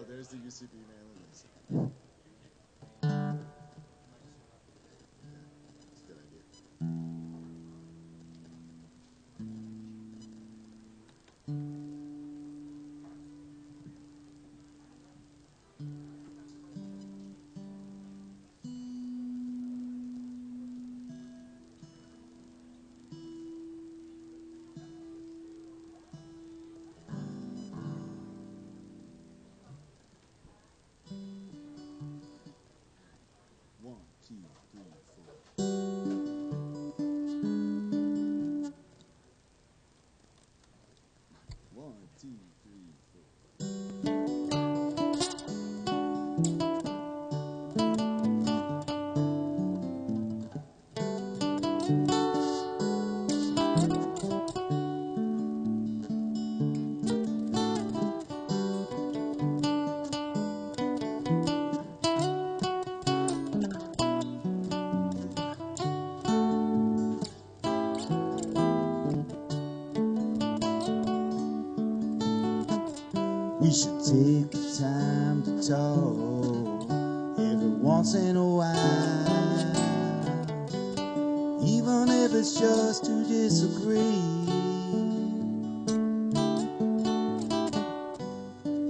there's the UCB mailing list. That's a good idea. One, two, three, four. One, two, three, four. We should take the time to talk every once in a while, even if it's just to disagree.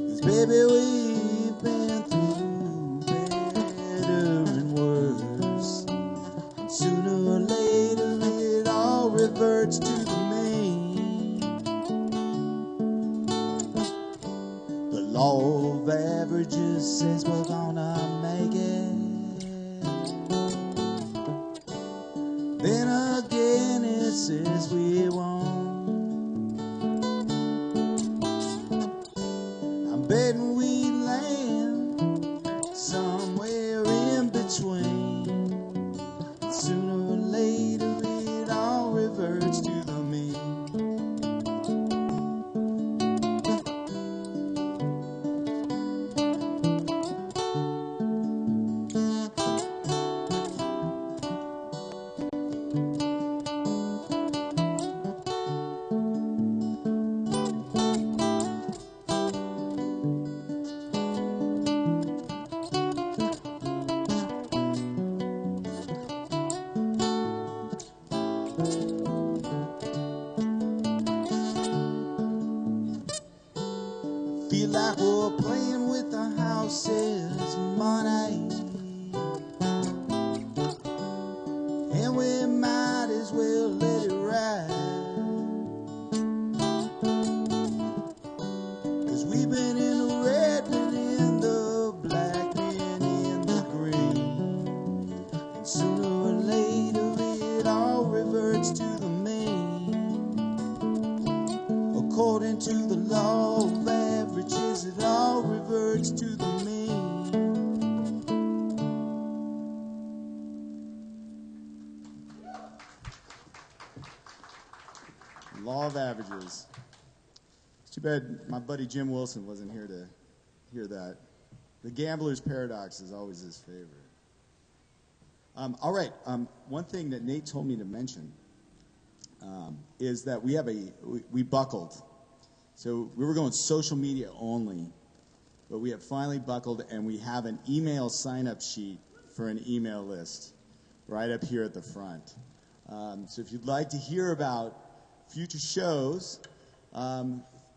'Cause baby, we've been through better and worse, and sooner or later it all reverts to the mean. The law of averages says we're gonna make it. Then again it says we won't. I'm betting we land somewhere in between. Sooner or later it all reverts to the mean. Feel like we're playing with the house's money, and we might as well let it ride. 'Cause we've been in the red, been in the black, been in the green, and sooner or later it all reverts to the mean. According to the law of averages, it all reverts to the mean. Law of averages. It's too bad my buddy Jim Wilson wasn't here to hear that. The gambler's paradox is always his favorite. All right, one thing that Nate told me to mention is that we buckled. So we were going social media only, but we have finally buckled, and we have an email sign-up sheet for an email list right up here at the front. So if you'd like to hear about future shows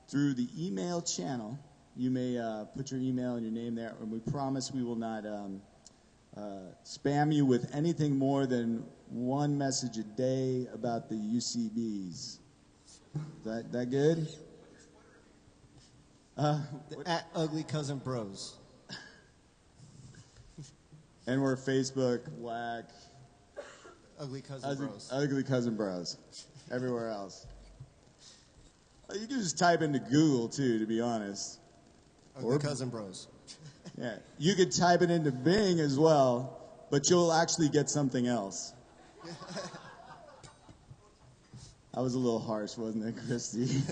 through the email channel, you may put your email and your name there, and we promise we will not spam you with anything more than one message a day about the UCBs. Is that good? At Ugly Cousin Bros. And we're Facebook, Whack, Ugly Cousin Bros. Ugly Cousin Bros. Everywhere else. You can just type into Google too, to be honest. Ugly Cousin Bros. Yeah, you could type it into Bing as well, but you'll actually get something else. That was a little harsh, wasn't it, Christy?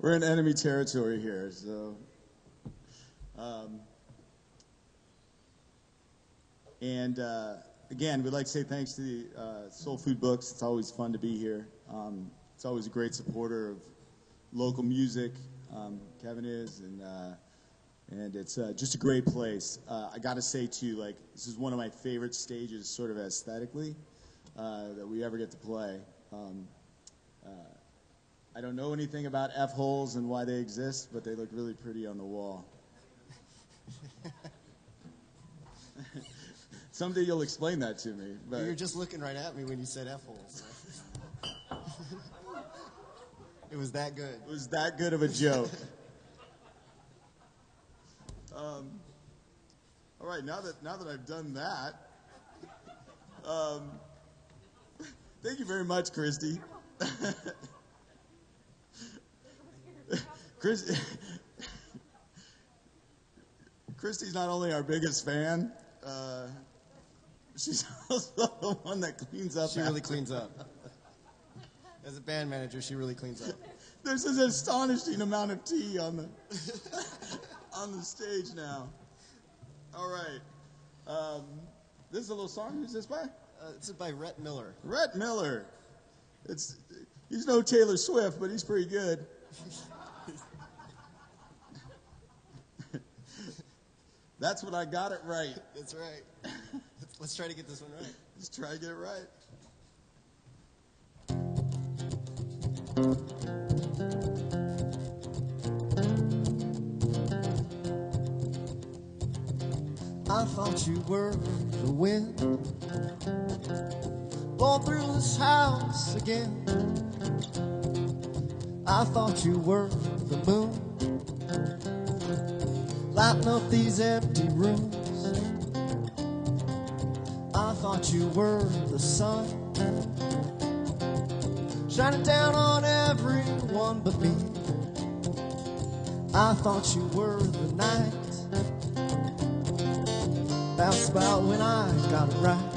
We're in enemy territory here, so. Again, we'd like to say thanks to the Soul Food Books. It's always fun to be here. It's always a great supporter of local music. Kevin is, and And it's just a great place. I got to say, too, like, this is one of my favorite stages, sort of aesthetically, that we ever get to play. I don't know anything about F-holes and why they exist, but they look really pretty on the wall. Someday you'll explain that to me. But you're just looking right at me when you said F-holes. It was that good. It was that good of a joke. All right, now that I've done that, thank you very much, Christy. Christy's not only our biggest fan, she's also the one that cleans up. She really cleans up. As a band manager, she really cleans up. There's an astonishing amount of tea on the on the stage now. All right. This is a little song. Who's this by? It's by Rhett Miller. Rhett Miller. He's no Taylor Swift, but he's pretty good. That's when I got it right. That's right. Let's try to get this one right. Let's try to get it right. I thought you were the wind blowing through this house again. I thought you were the moon lighting up these empty rooms. I thought you were the sun shining down on everyone but me. I thought you were the night. That's about when I got it right.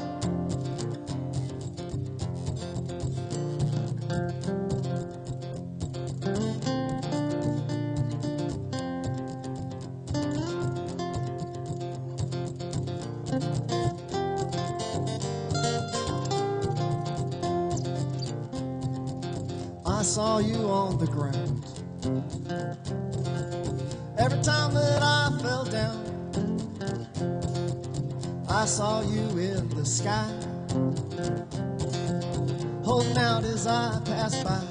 I saw you on the ground. Every time that I fell down, I saw you in the sky, holding out as I passed by.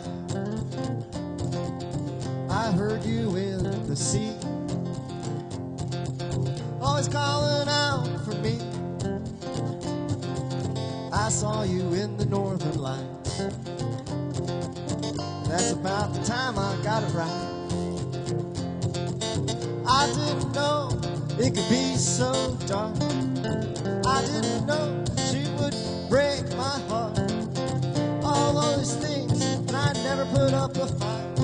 I heard you in the sea, always calling out for me. I saw you in the northern lights. That's about the time I got it right. I didn't know it could be so dark. I didn't know she would break my heart. All those things, and I never put up a fight.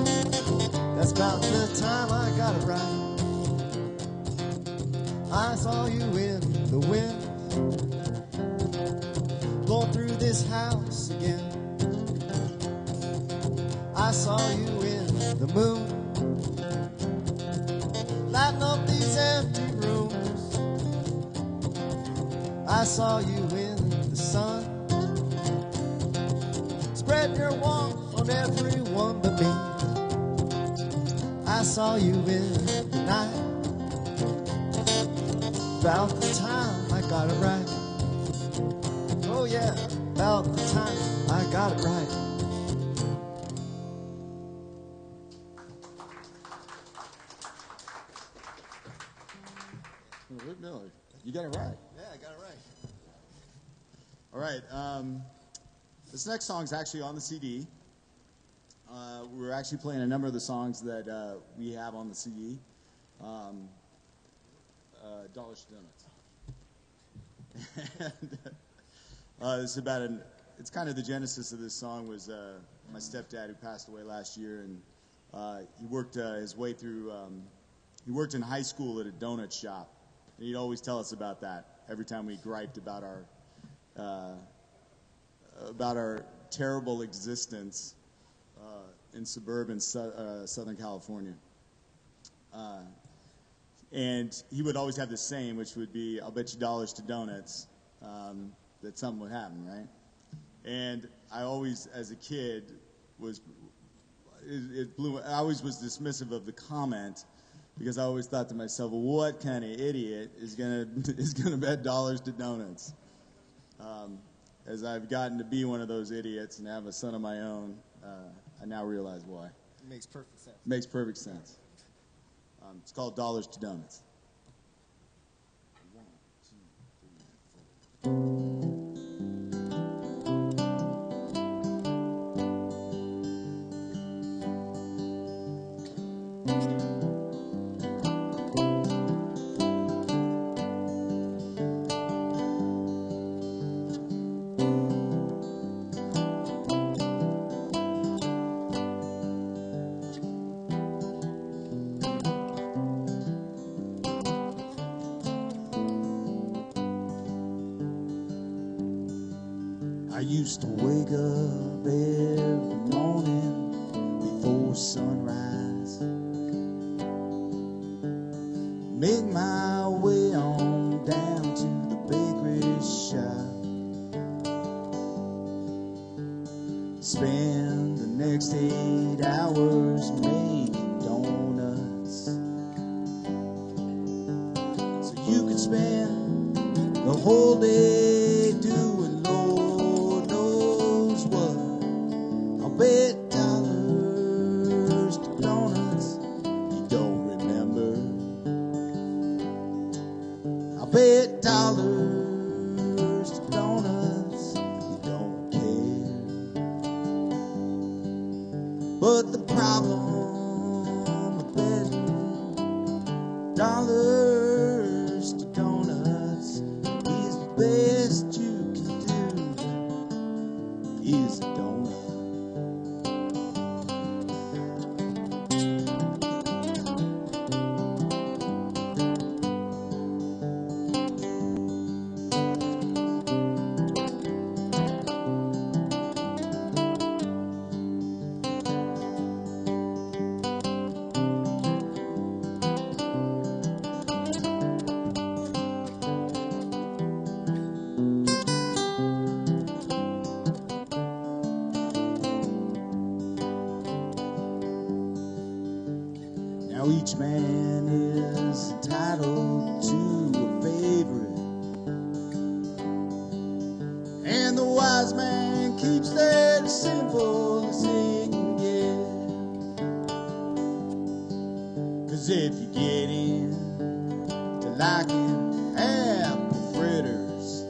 That's about the time I got it right. I saw you in the wind, blowing through this house again. I saw you in the moon, lighting up these empty rooms. I saw you in the sun, spreading your warmth on everyone but me. I saw you in the night, about the time I got it right. Oh yeah, about the time I got it right. Rhett Miller, you got it right. Yeah, I got it right. All right. This next song is actually on the CD. We're actually playing a number of the songs that we have on the CD. Dollars to Donuts. This is about it's kind of the genesis of this song was my stepdad who passed away last year, and he worked his way through. He worked in high school at a donut shop, and he'd always tell us about that every time we griped about our terrible existence in suburban Southern California. And he would always have the saying, which would be, "I'll bet you dollars to donuts that something would happen," right? And I always, as a kid, it blew. I always was dismissive of the comment, because I always thought to myself, well, what kind of idiot is gonna bet dollars to donuts? As I've gotten to be one of those idiots and have a son of my own, I now realize why. It makes perfect sense. Makes perfect sense. It's called Dollars to Donuts. 1, 2, 3, 4. I used to wake up every morning before sunrise, make my way on down to the bakery shop, spend the next 8 hours making donuts, so you could spend the whole day doing Lord knows what. I'll bet dollars to donuts you don't remember. I'll bet dollars to donuts you don't care. But the problem with betting dollars to donuts is the best you can do is a donut. Now each man is entitled to a favorite, and the wise man keeps that as simple as he can get. 'Cause if you get in to liking apple fritters,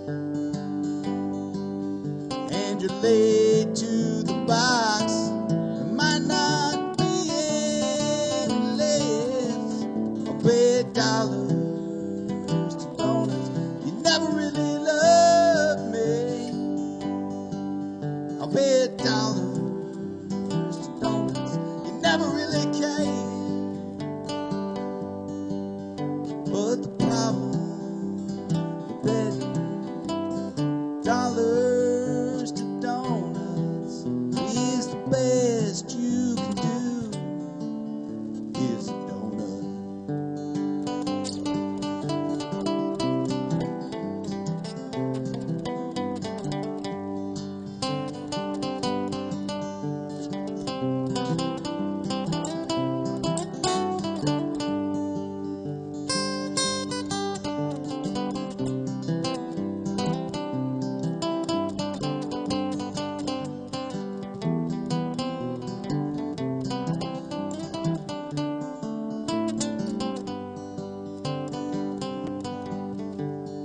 and you're late to the box, there might not be any left. I'll bet dollars to donuts you never really loved me. I'll bet dollars to donuts you never really cared. But the problem with betting dollars to donuts is the best you can do is a donut.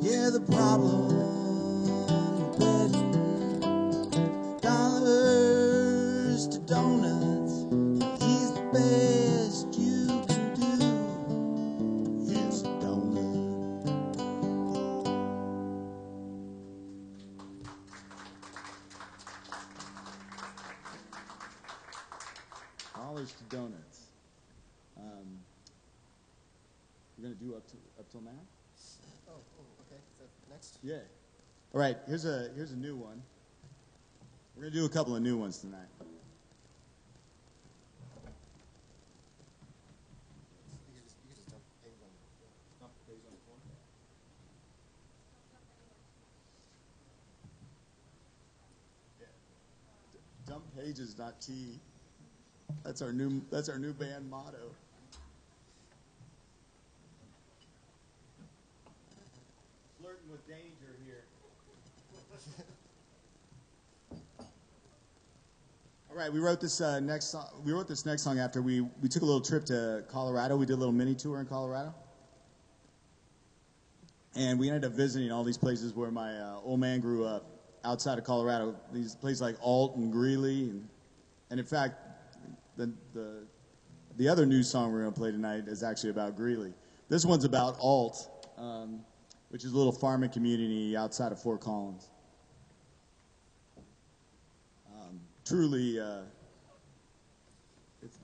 Yeah, the problem with betting dollars to donuts is the best you can do is a donut. Dollars to donuts. We're gonna do up till now. Oh, okay. So next. Yeah. All right. Here's a new one. We're gonna do a couple of new ones tonight. You can just dump pages on the floor. Dump the page on the floor. Yeah. Dump pages, not tea. That's our new band motto. with danger here. All right, we wrote this next song. We wrote this next song after we took a little trip to Colorado. We did a little mini tour in Colorado, and we ended up visiting all these places where my old man grew up outside of Colorado. These places like Alt and Greeley, and in fact, the other new song we're going to play tonight is actually about Greeley. This one's about Alt, which is a little farming community outside of Fort Collins. Truly,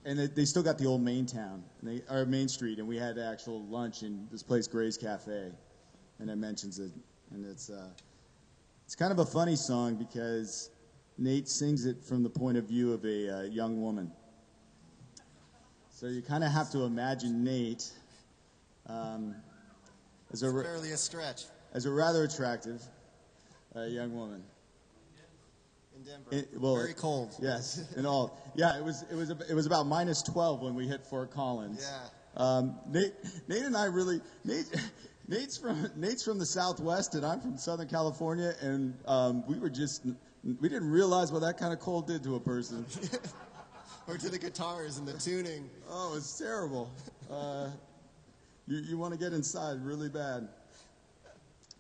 and they still got the old main town, or Main Street, and we had actual lunch in this place, Gray's Cafe, and it mentions it, and it's kind of a funny song because Nate sings it from the point of view of a young woman. So you kind of have to imagine Nate as Barely a stretch. As a rather attractive young woman. In Denver. Very cold. Yes, and all. Yeah, it was about -12 when we hit Fort Collins. Yeah. Nate and I really Nate's from the Southwest and I'm from Southern California, and we didn't realize what that kind of cold did to a person. Or to the guitars and the tuning. Oh, it's terrible. You want to get inside really bad.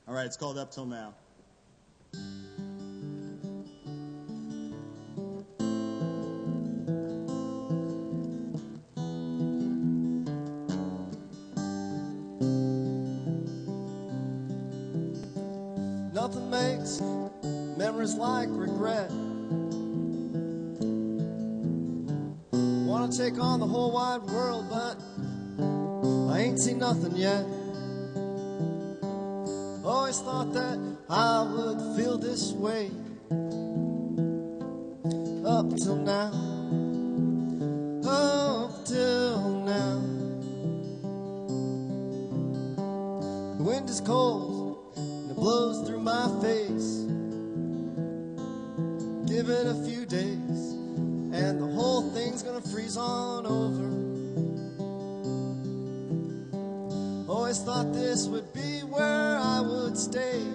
All right, it's called Up Till Now. Nothing makes memories like regret. Wanna take on the whole wide world, but I ain't seen nothing yet. Always thought that I would feel this way. Up till now. Up till now. The wind is cold and it blows through my face. Give it a few days and the whole thing's gonna freeze on over. Always thought this would be where I would stay.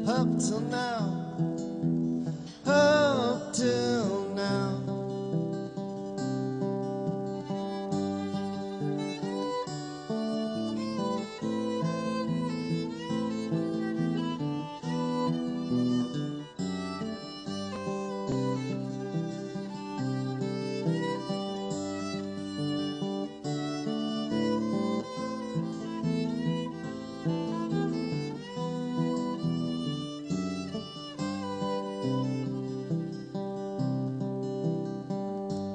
Up till now. Up till now.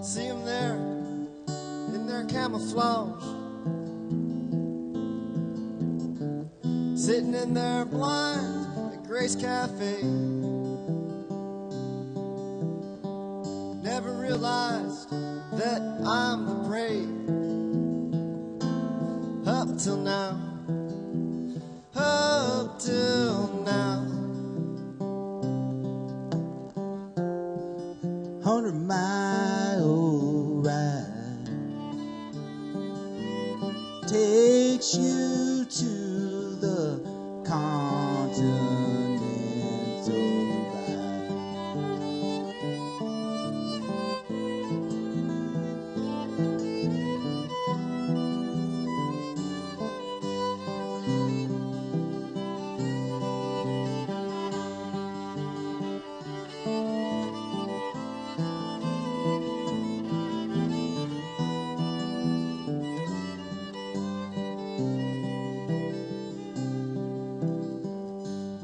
See them there in their camouflage, sitting in their blinds at Gray's Cafe. Never realized that I'm the prey. Up till now. Up till now. 100-mile ride takes you to the continental divide.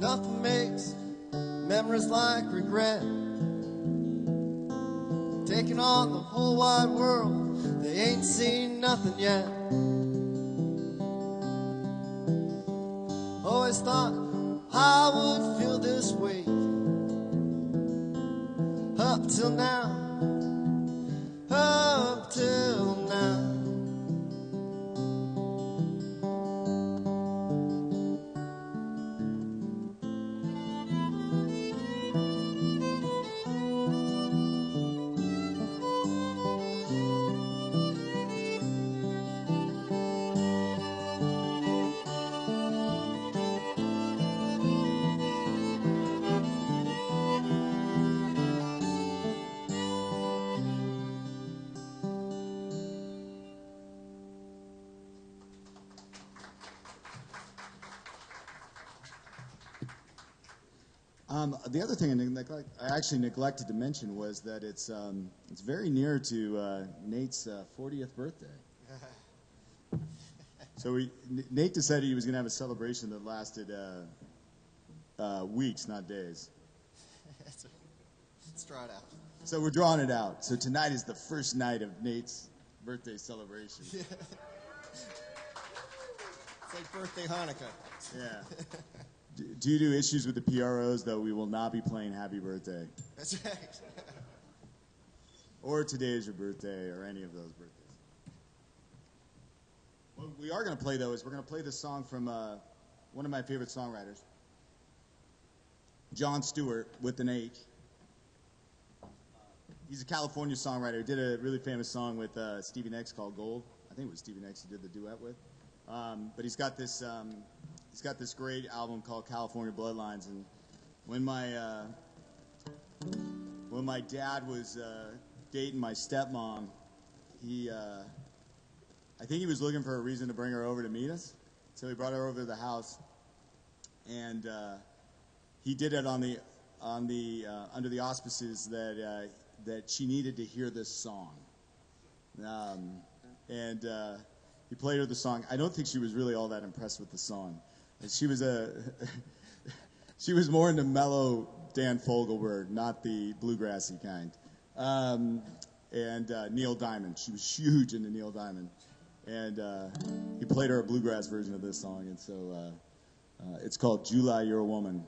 Nothing makes memories like regret. Taking on the whole wide world, they ain't seen nothing yet. Always thought I would feel this way. Up till now. Up till now. The other thing I actually neglected to mention was that it's very near to Nate's 40th birthday. So Nate decided he was going to have a celebration that lasted weeks, not days. Let's draw it out. So we're drawing it out. So tonight is the first night of Nate's birthday celebration. Yeah. It's like birthday Hanukkah. Yeah. Due to issues with the PROs, though, we will not be playing Happy Birthday. That's right. Or Today Is Your Birthday, or any of those birthdays. What we are going to play, though, is we're going to play this song from one of my favorite songwriters, Jon Stewart, with an H. He's a California songwriter. He did a really famous song with Stevie Nicks called Gold. I think it was Stevie Nicks he did the duet with. But he's got this great album called California Bloodlines. And when my dad was dating my stepmom, I think he was looking for a reason to bring her over to meet us. So he brought her over to the house, and he did it under the auspices that she needed to hear this song. He played her the song. I don't think she was really all that impressed with the song. She was more into mellow Dan Fogelberg, not the bluegrassy kind. Neil Diamond. She was huge into Neil Diamond. And he played her a bluegrass version of this song. And so it's called July, You're a Woman.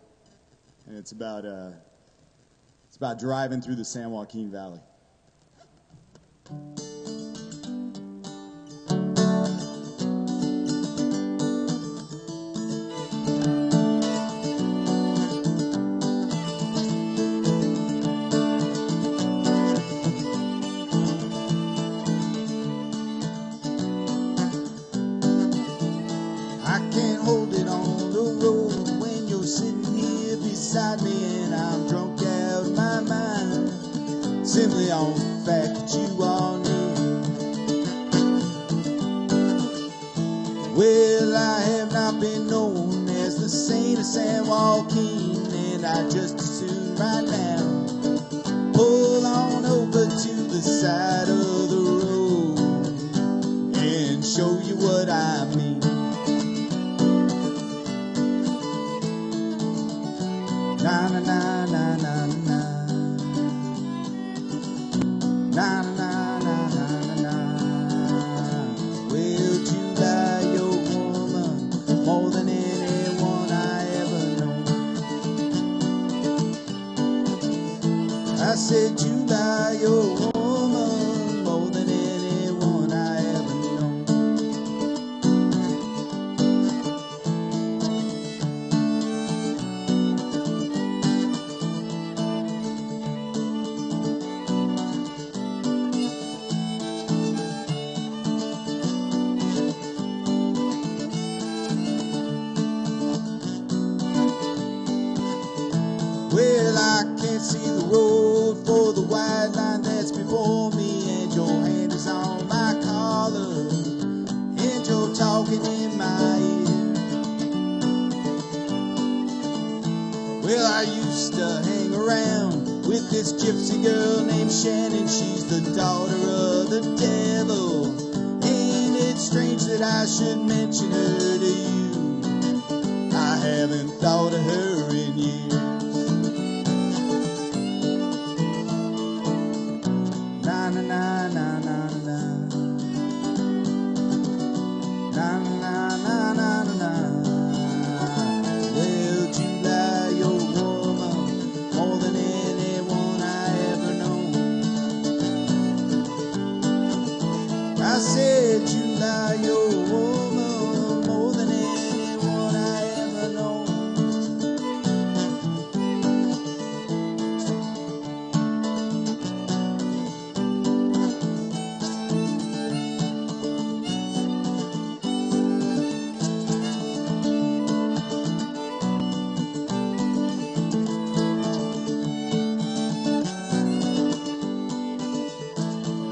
And it's about driving through the San Joaquin Valley. Simply on the fact that you are near. Well, I have not been known as the saint of San Joaquin, and I just as soon right now pull on over to the side of the road and show you what I mean. Na na na na na na. Na na na na na na. Well, July, you're a woman more than anyone I ever known. I said, July, you're a woman more than anyone I ever known. Well, I can't see the road for the white line that's before me, and your hand is on my collar, and you're talking in my ear. Well, I used to hang around with this gypsy girl named Shannon. She's the daughter of the devil, and it's strange that I should mention her to you. I haven't thought of her in years. Na na na na na na. Na na na na na. Well, July, you're a woman more than anyone I ever known. I said, July, you're a woman more than anyone I ever known.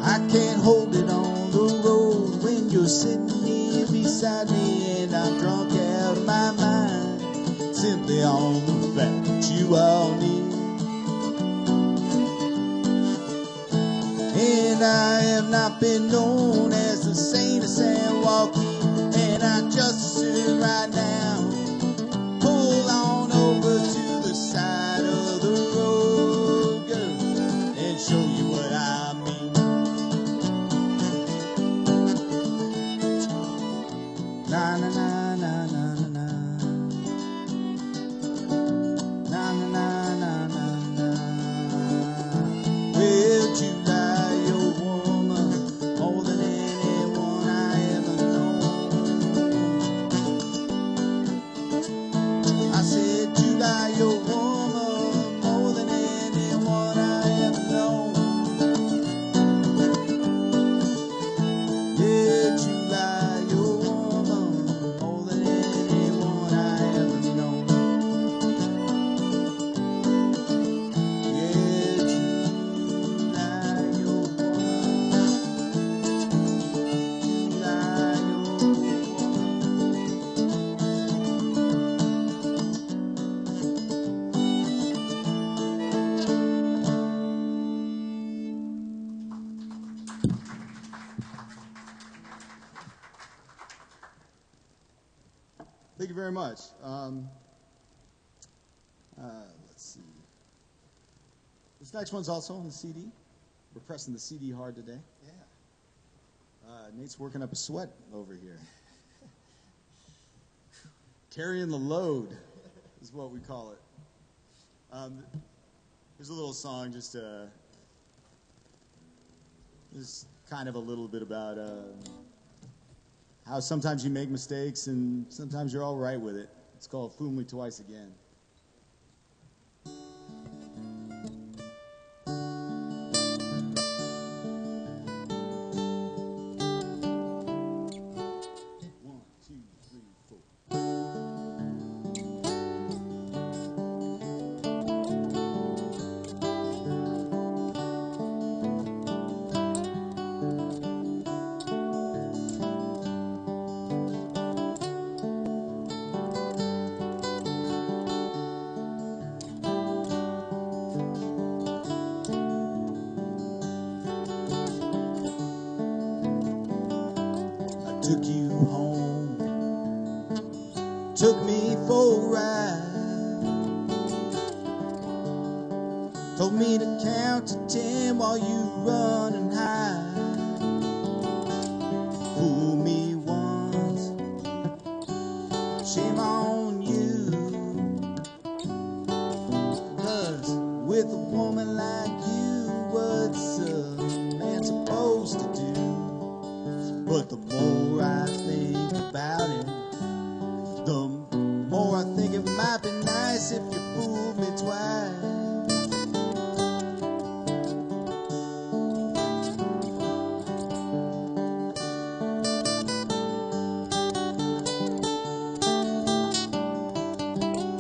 I can't hold it on the road when you're sitting here beside me, and I'm drunk out of my mind simply on the fact that you you all need. And I have not been known as the saint of San Joaquin, and I just as soon right now pull on over to the side of the road, girl, and show you what I mean. Na na na na na na na. Na na na na na na. Well, July, you're woman more than anyone I ever known. I said, July, you're woman more than anyone I ever known. Yeah, July, you're woman more than anyone I ever known. Yeah, July, you're woman. July, you're Thank you very much. Let's see. This next one's also on the CD. We're pressing the CD hard today. Yeah. Nate's working up a sweat over here. Carrying the load is what we call it. Here's a little song, just kind of a little bit about how sometimes you make mistakes and sometimes you're all right with it. It's called Fool Me Twice Again. One, two, three, four. Took you home, took me for a ride, told me to count to 10 while you run and hide. Fool me once, shame on you, 'cause with a woman like you, what's a man supposed to do? But the more I think about it, the more I think it might be nice if you fooled me twice.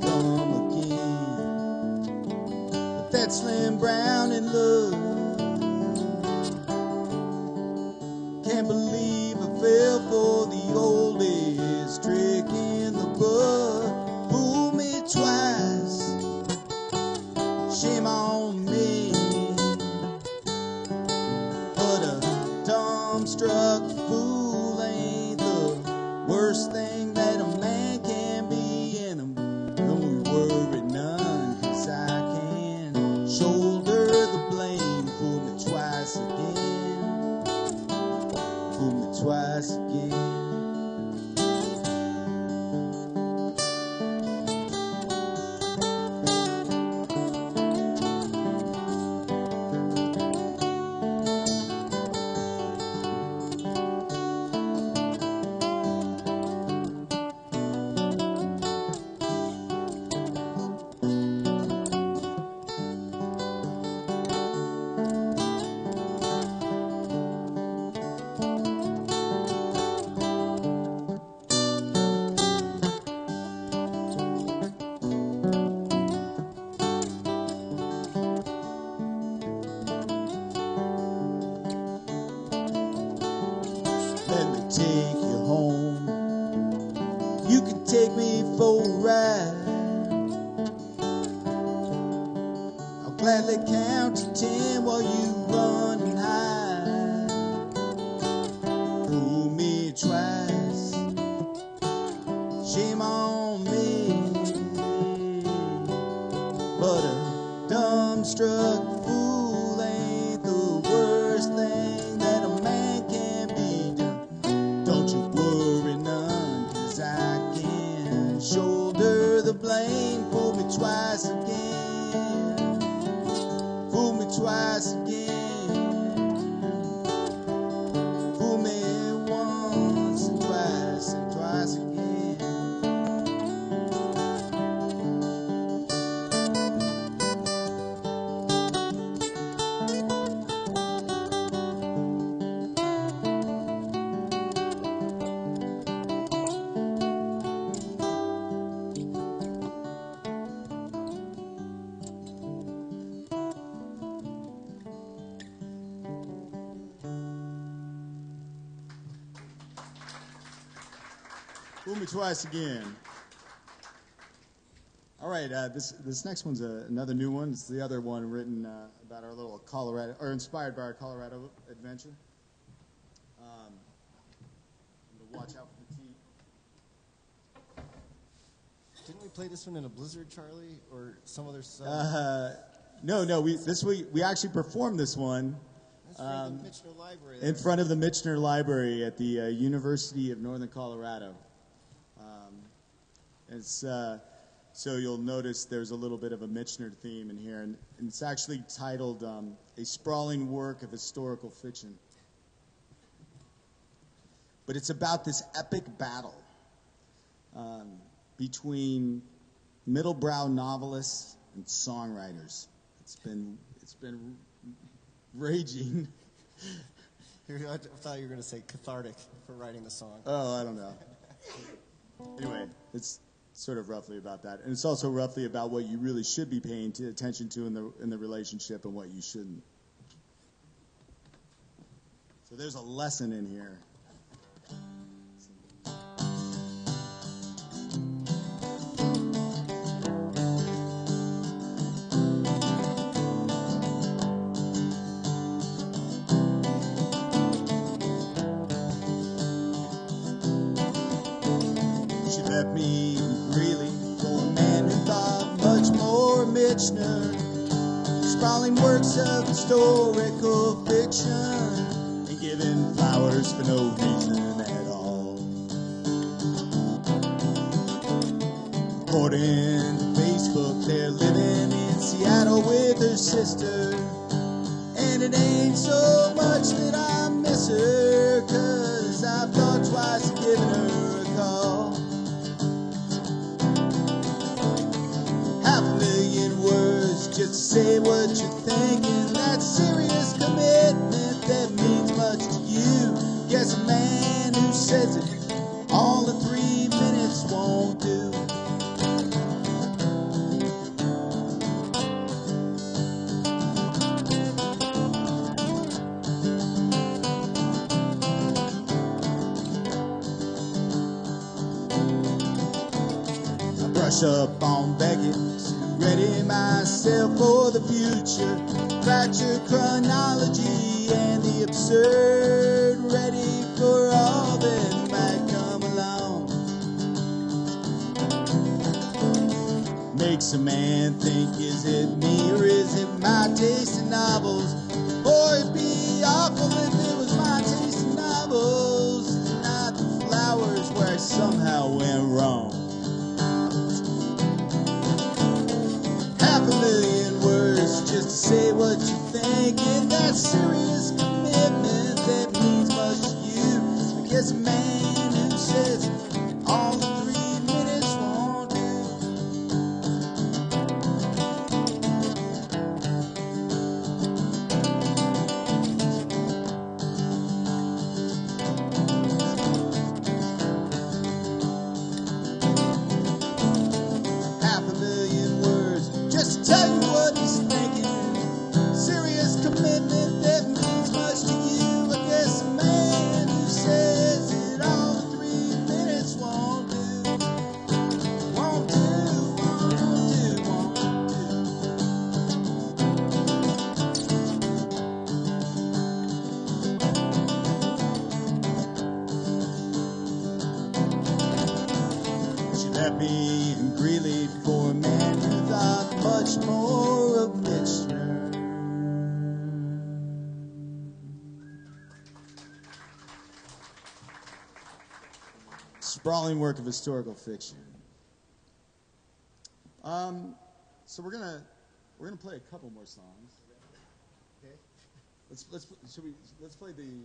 Come again with that Slim Brown in love. Can't believe I fell for the oldest trick in the book. Fool me twice, shame on me. But a dumbstruck fool ain't the worst thing that a man can be. And don't worry none, 'cause I can shoulder the blame. Fool me twice again. Fool me twice again. Fool me twice again. All right, this next one's another new one. It's the other one written about our little Colorado, or inspired by our Colorado adventure. Watch out for the tea. Didn't we play this one in a blizzard, Charlie, or some other song? No. We actually performed this one That's from the Michener Library. in front of the Michener Library at the University of Northern Colorado. So you'll notice there's a little bit of a Michener theme in here, and it's actually titled "A Sprawling Work of Historical Fiction." But it's about this epic battle between middle-brow novelists and songwriters. It's been raging. I thought you were going to say cathartic for writing the song. Oh, I don't know. Anyway, it's sort of roughly about that, and it's also roughly about what you really should be paying attention to in the relationship and what you shouldn't. So there's a lesson in here. Left me really for a man who thought much more Michener, sprawling works of historical fiction, and giving flowers for no reason at all. According to Facebook, they're living in Seattle with her sister, and it ain't so much that I miss her, 'cause I've thought twice of giving her a call. 500,000 words just to say what you're thinking. That serious commitment that means much to you. Guess a man who says it all in 3 minutes won't do. I brush up on Beckett, ready myself for the future, fractured chronology and the absurd, ready for all that might come along. Makes a man think, is it me or is it my taste in novels? Boy, it'd be awful if it was my taste in novels, and not the flowers where I somehow went wrong. 500,000 words just to say what you think, and that serious commitment that means much to you. I guess a man who says all in 3 minutes won't do. Just to tell you what he's thinking. Serious commitment that means much to you. I guess a man who says it all in 3 minutes won't do. Won't do, won't do, won't do. She left me in Greeley for a man who thought much more of Michener. Sprawling work of historical fiction. So we're gonna play a couple more songs. Okay. Let's play the.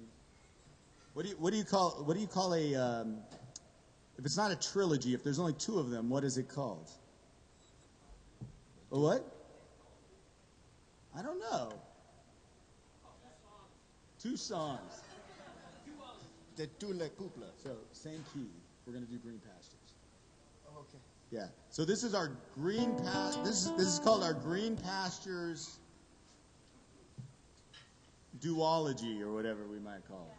What do you call a if it's not a trilogy, if there's only 2 of them, what is it called? A what? I don't know. 2 songs. The Tule Couple. So same key. We're gonna do Green Pastures. Oh, okay. Yeah. So this is our Green This is called our Green Pastures duology, or whatever we might call it.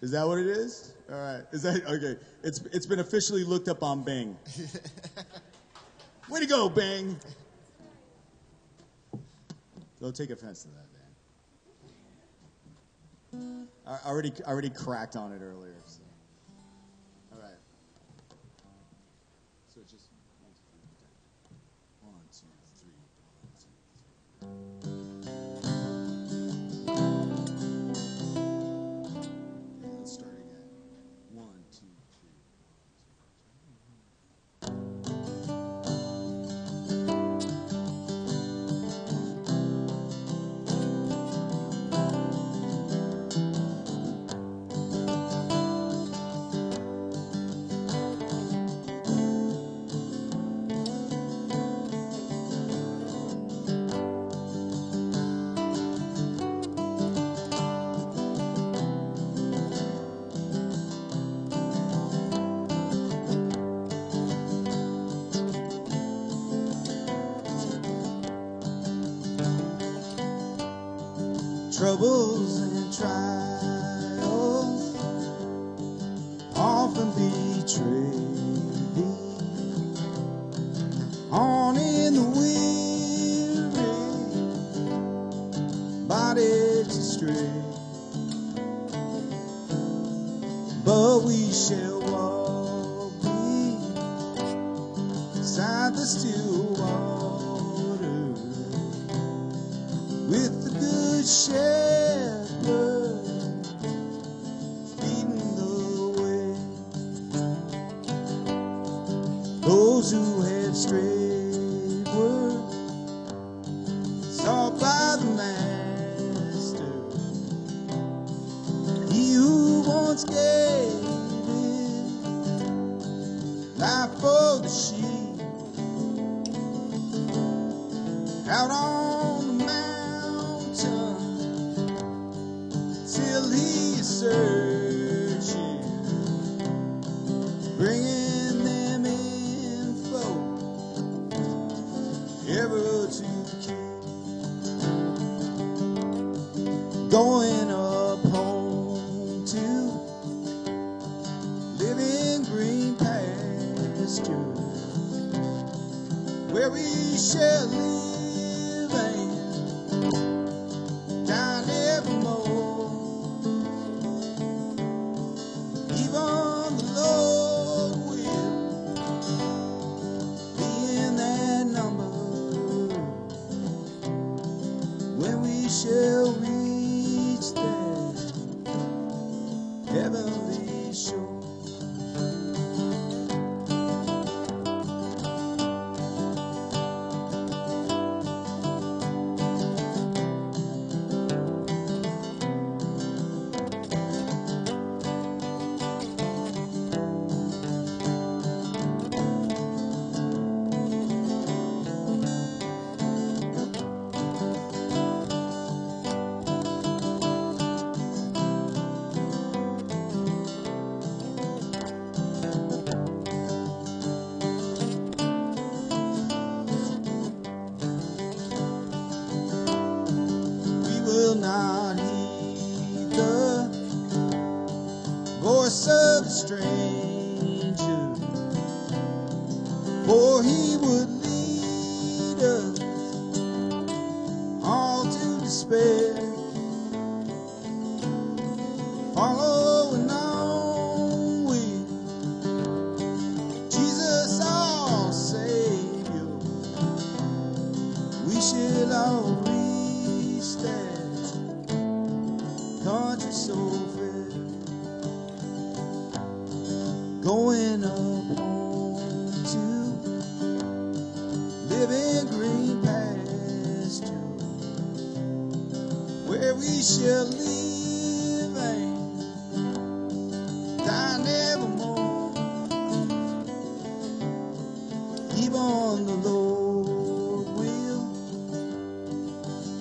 Is that what it is? All right. Is that okay? It's been officially looked up on Bing. Way to go, Bing. Don't take offense to that, Dan. I already cracked on it earlier. So. All right. So just 1, 2, 3. 1, 2, 3. Let's start again. 1, 2, troubles and trials often betray thee. On in the weary bodies astray, but we shall walk beside the still water with the good shepherd leading the way. Those who have strayed were sought by the Master. He who once gave his life for the sheep, out on the mountain till he is searching, bringing them in flow ever to keep, going up home to live in green pastures where we shall live down evermore. Even the Lord will be in that number when we shall reach that heavenly shore. Will not heed the voice of a stranger, for he would lead us all to despair, following on with Jesus our Savior. We shall all reach that country so fair, going up home to live in green pasture where we shall live and die nevermore. Even the Lord will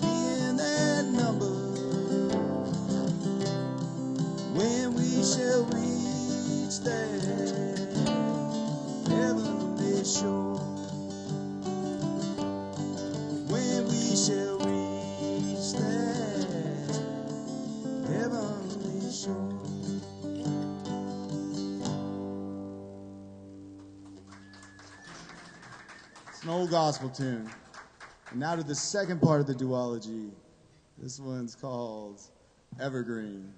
be in that number when we shall reach that heavenly shore. When we shall reach that an old gospel tune. And now to the second part of the duology. This one's called Evergreen.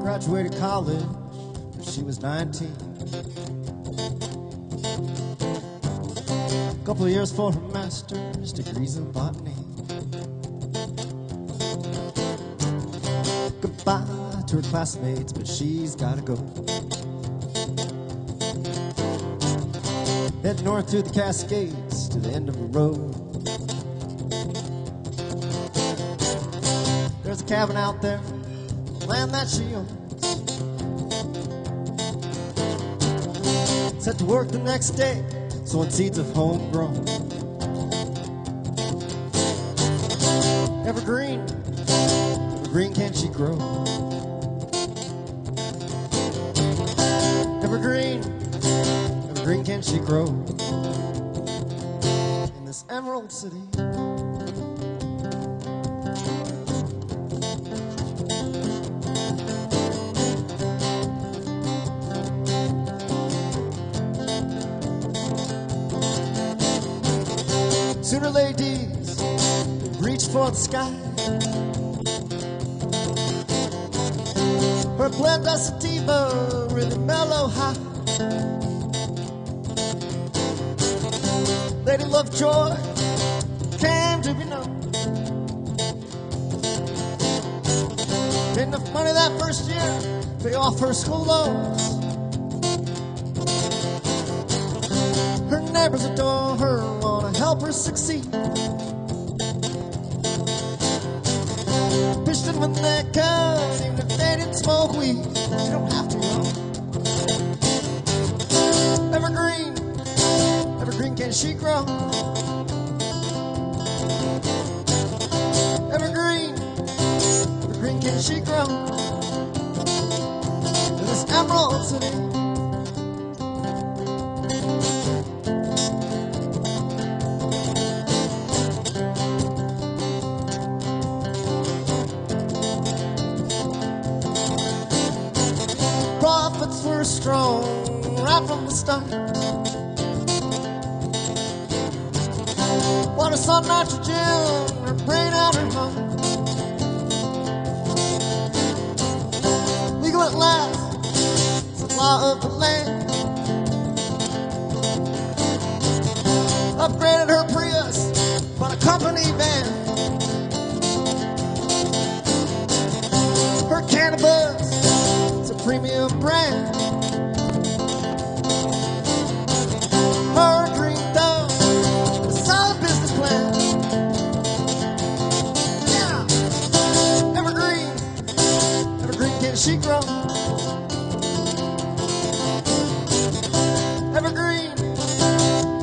Graduated college when she was 19. Couple of years for her master's degrees in botany. Goodbye to her classmates, but she's gotta go. Head north through the Cascades to the end of the road. There's a cabin out there, land that she owns. Set to work the next day, sowing seeds of homegrown. Evergreen, evergreen can she grow? Evergreen, evergreen can she grow? In this emerald city. Sooner ladies reach for the sky. Her blend of sativa really mellow high. Lady Lovejoy came to be known. Made enough money that first year to pay off her school loans. Her neighbors adore her, wanna help her succeed. Pitched in when they come, even if they didn't smoke weed. You don't have to, know. Evergreen, evergreen can she grow? Evergreen, evergreen can she grow? In this emerald city. Profits were strong right from the start. Water, sun, nitrogen, her brain and her heart. Legal at last, it's the law of the land. Upgraded her Prius, bought a company van. Her cannabis, premium brand. Her green dove, a solid business plan. Yeah, evergreen, evergreen can she grow? Evergreen,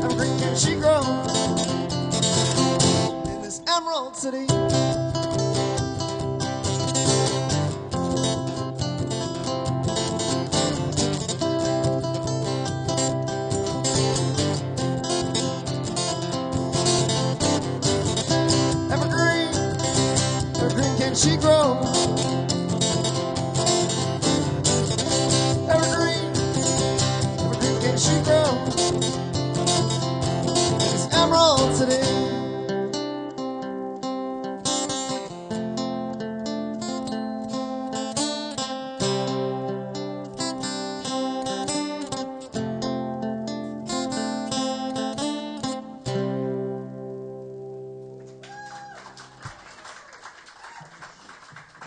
evergreen can she grow? In this emerald city. She grow? Evergreen, evergreen can she grow? It's emerald city.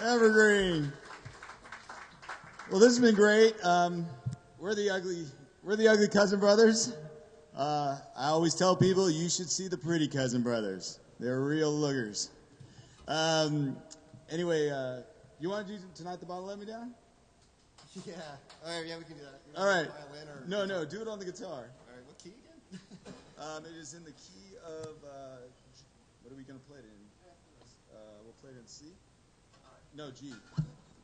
Evergreen. Well, this has been great. We're the ugly cousin brothers. I always tell people you should see the pretty cousin brothers. They're real lookers. Anyway, you want to do Tonight the Bottle Let Me Down? Yeah. All right, yeah, we can do that. All right. Violin or No, do it on the guitar. All right, what key again? It is in the key of, what are we going to play it in? We'll play it in C? No, G.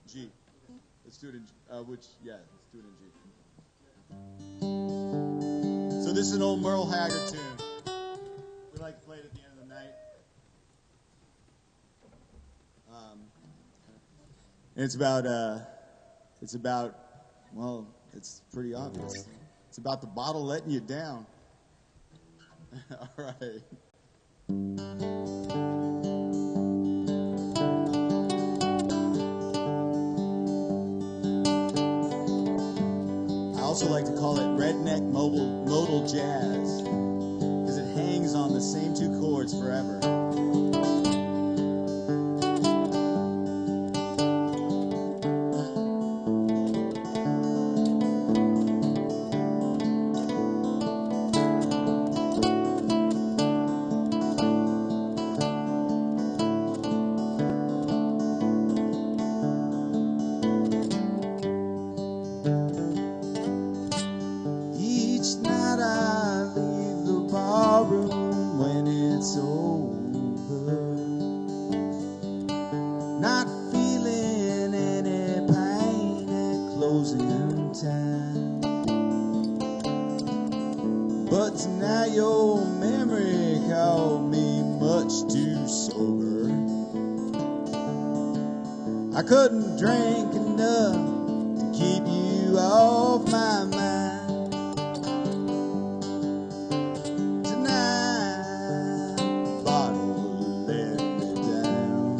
G. Let's do it in, let's do it in G. So this is an old Merle Haggard tune. We like to play it at the end of the night. And it's about, well, it's pretty obvious. It's about the bottle letting you down. All right. I also like to call it redneck modal jazz because it hangs on the same two chords forever. I couldn't drink enough to keep you off my mind. Tonight, the bottle let me down.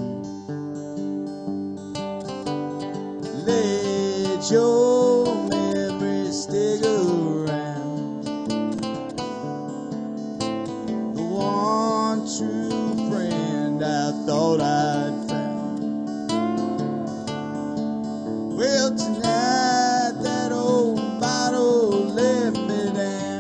Let your memory stick around. The one true friend I thought I'd found. Well, tonight that old bottle let me down.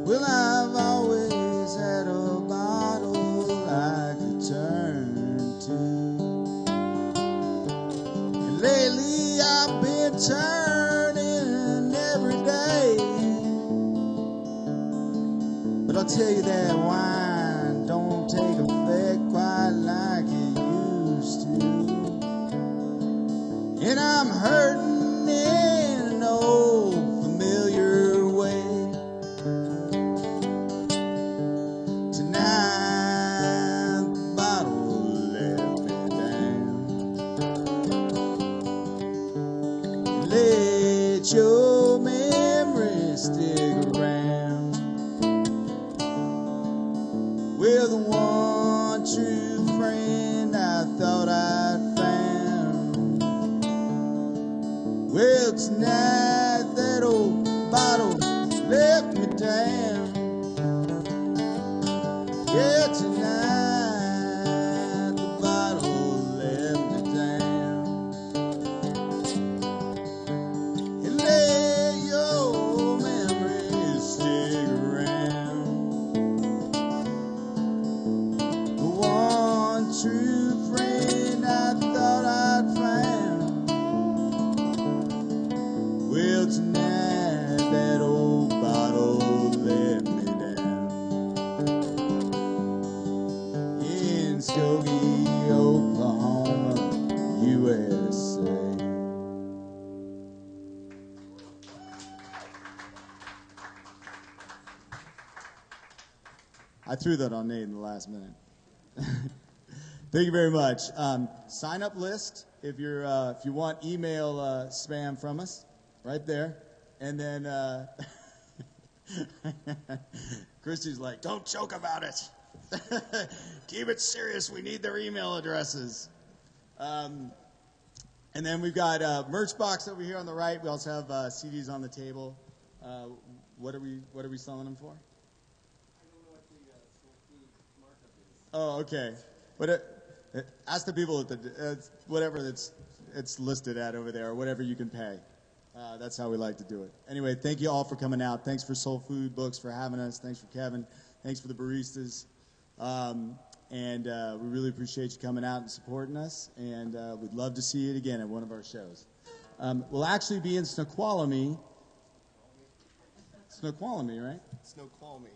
Well, I've always had a bottle I could turn to, and lately I've been turning every day. But I'll tell you that wine don't take effect quite like it used to, and I'm hurting in an old familiar way. Tonight the bottle let me down. Let your memory stick around. Well, the one true friend I thought I'd found. Well, tonight that old bottle let me down. Yeah, tonight the bottle let me down. And let your memories stick around. The one true friend I thought I'd found. Well, tonight that old bottle let me down. In Skokie, Oklahoma, USA. I threw that on Nate in the last minute. Thank you very much. Sign up list if you want email spam from us, right there. And then Christy's like, "Don't joke about it. Keep it serious. We need their email addresses." And then we've got a merch box over here on the right. We also have CDs on the table. What are we selling them for? I don't know what the soul food markup is. Oh, okay. But ask the people at the whatever it's listed at over there, or whatever you can pay. That's how we like to do it. Anyway, thank you all for coming out. Thanks for Soul Food Books for having us. Thanks for Kevin. Thanks for the baristas. And we really appreciate you coming out and supporting us. And we'd love to see you again at one of our shows. We'll actually be in Snoqualmie. Snoqualmie, right? Snoqualmie.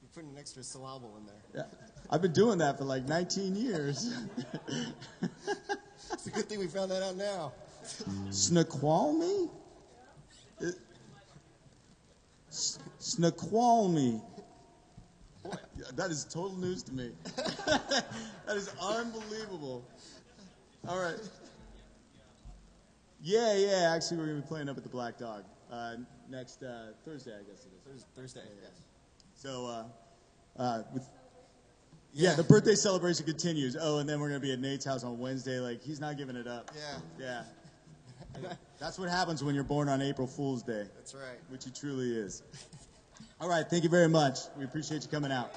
You put an extra syllable in there. Yeah. I've been doing that for like 19 years. It's a good thing we found that out now. Snoqualmie? Snoqualmie. Boy, that is total news to me. That is unbelievable. All right. Yeah. Actually, we're going to be playing up at the Black Dog next Thursday, I guess it is. Thursday. Yeah. So, the birthday celebration continues. Oh, and then we're going to be at Nate's house on Wednesday. Like, he's not giving it up. Yeah. That's what happens when you're born on April Fool's Day. That's right. Which he truly is. All right. Thank you very much. We appreciate you coming out.